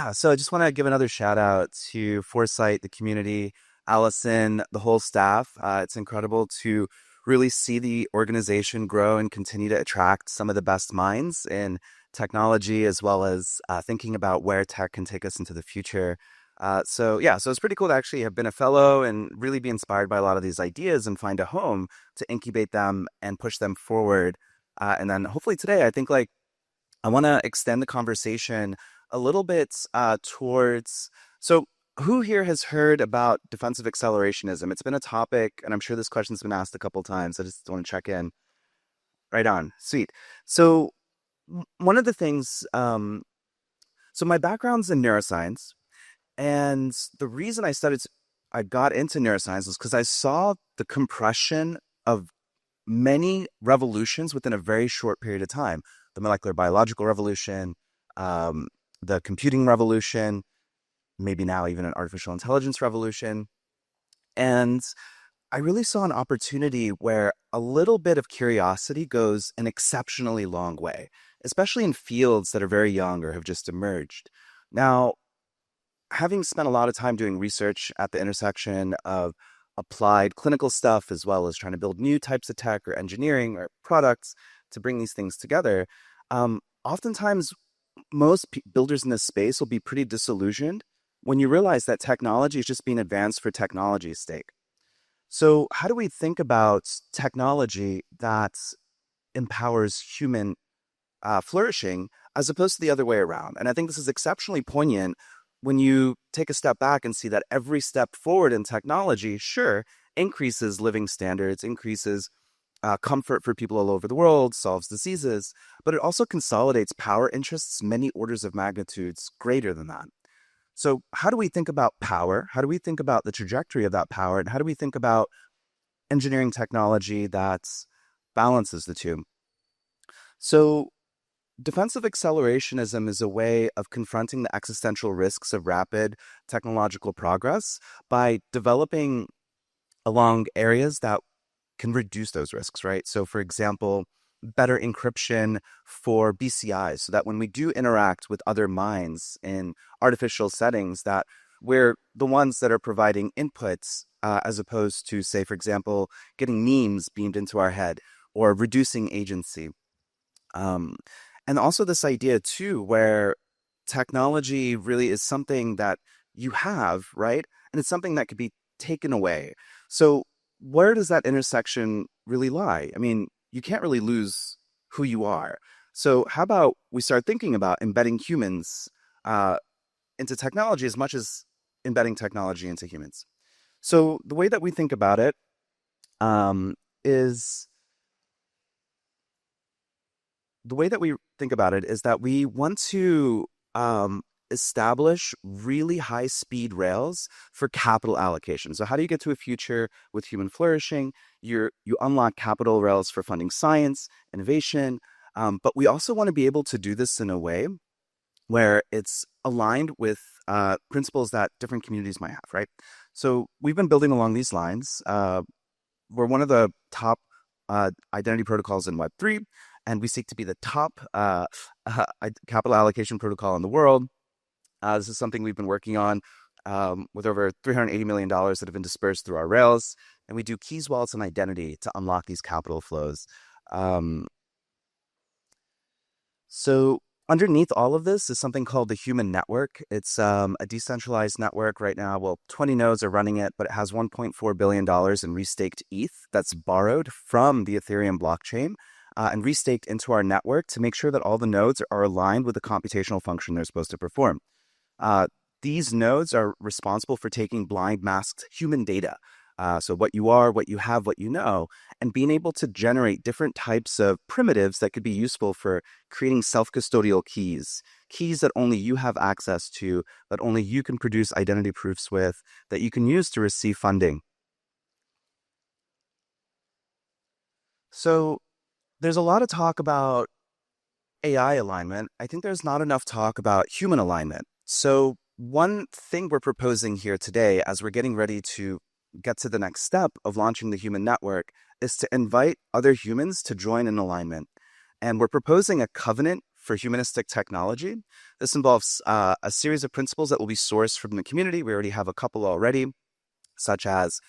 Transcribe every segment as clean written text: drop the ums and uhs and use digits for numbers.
Yeah, so I just want to give another shout out to Foresight, the community, Allison, the whole staff. It's incredible to really see the organization grow and continue to attract some of the best minds in technology, as well as thinking about where tech can take us into the future. So it's pretty cool to actually have been a fellow and really be inspired by a lot of these ideas and find a home to incubate them and push them forward. And then hopefully today, I think I want to extend the conversation a little bit towards. So, who here has heard about defensive accelerationism? It's been a topic, and I'm sure this question's been asked a couple times. I just want to check in. Right on. Sweet. So, one of the things, so my background's in neuroscience, and the reason I got into neuroscience was because I saw the compression of many revolutions within a very short period of time. The molecular biological revolution, um, the computing revolution, maybe now even an artificial intelligence revolution. And I really saw an opportunity where a little bit of curiosity goes an exceptionally long way, especially in fields that are very young or have just emerged. Now, having spent a lot of time doing research at the intersection of applied clinical stuff as well as trying to build new types of tech or engineering or products to bring these things together, oftentimes builders in this space will be pretty disillusioned when you realize that technology is just being advanced for technology's sake. So, how do we think about technology that empowers human flourishing as opposed to the other way around? And I think this is exceptionally poignant when you take a step back and see that every step forward in technology, sure, increases living standards, increases comfort for people all over the world, solves diseases, but it also consolidates power interests many orders of magnitudes greater than that. So, how do we think about power? How do we think about the trajectory of that power? And how do we think about engineering technology that balances the two? So, defensive accelerationism is a way of confronting the existential risks of rapid technological progress by developing along areas that can reduce those risks, right? So, for example, better encryption for BCIs so that when we do interact with other minds in artificial settings, that we're the ones that are providing inputs as opposed to, say, for example, getting memes beamed into our head or reducing agency. Um, and also this idea too, where technology really is something that you have, right? And it's something that could be taken away. So where does that intersection really lie? I mean, you can't really lose who you are. So how about we start thinking about embedding humans uh, into technology as much as embedding technology into humans? So the way that we think about it is the way that we think about it is that we want to establish really high speed rails for capital allocation. So how do you get to a future with human flourishing? You unlock capital rails for funding science, innovation, but we also want to be able to do this in a way where it's aligned with principles that different communities might have, right? So we've been building along these lines. We're one of the top identity protocols in Web3, and we seek to be the top capital allocation protocol in the world. This is something we've been working on with over $380 million that have been dispersed through our rails. And we do keys, wallets, and identity to unlock these capital flows. Um, so underneath all of this is something called the Human Network. It's a decentralized network right now. Well, 20 nodes are running it, but it has $1.4 billion in restaked ETH that's borrowed from the Ethereum blockchain and restaked into our network to make sure that all the nodes are aligned with the computational function they're supposed to perform. Uh, these nodes are responsible for taking blind masked human data. So what you are, what you have, what you know, and being able to generate different types of primitives that could be useful for creating self-custodial keys, keys that only you have access to, that only you can produce identity proofs with, that you can use to receive funding. So there's a lot of talk about AI alignment. I think there's not enough talk about human alignment. So one thing we're proposing here today, as we're getting ready to get to the next step of launching the human network, is to invite other humans to join in alignment. And we're proposing a covenant for humanistic technology. This involves a series of principles that will be sourced from the community. We already have a couple already, such as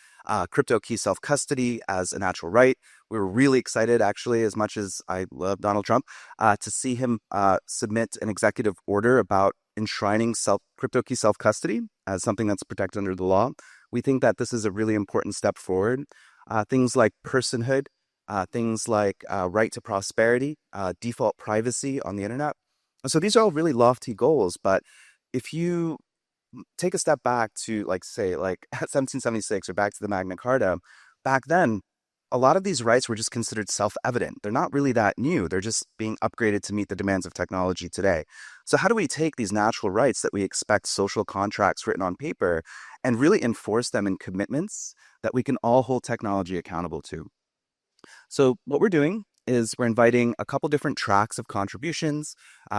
crypto key self-custody as a natural right. We were really excited, actually, as much as I love Donald Trump, to see him submit an executive order about enshrining crypto key self-custody as something that's protected under the law. We think that this is a really important step forward. Things like personhood, things like right to prosperity, default privacy on the internet. So these are all really lofty goals, but if you take a step back to like say like 1776 or back to the Magna Carta, back then a lot of these rights were just considered self-evident. They're not really that new. They're just being upgraded to meet the demands of technology today. So how do we take these natural rights that we expect social contracts written on paper and really enforce them in commitments that we can all hold technology accountable to? So what we're doing is we're inviting a couple different tracks of contributions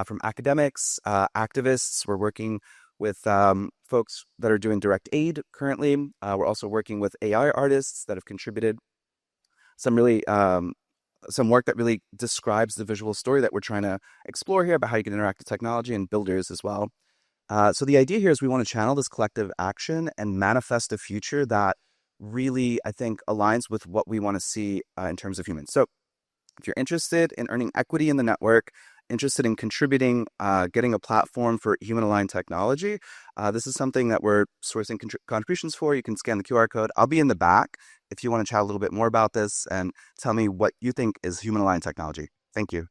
from academics, activists. We're working with folks that are doing direct aid currently. We're also working with AI artists that have contributed some really some work that really describes the visual story that we're trying to explore here about how you can interact with technology, and builders as well. So the idea here is we want to channel this collective action and manifest a future that really, I think, aligns with what we want to see in terms of humans. So if you're interested in earning equity in the network, interested in contributing, getting a platform for human-aligned technology, this is something that we're sourcing contributions for. You can scan the QR code. I'll be in the back if you want to chat a little bit more about this and tell me what you think is human-aligned technology. Thank you.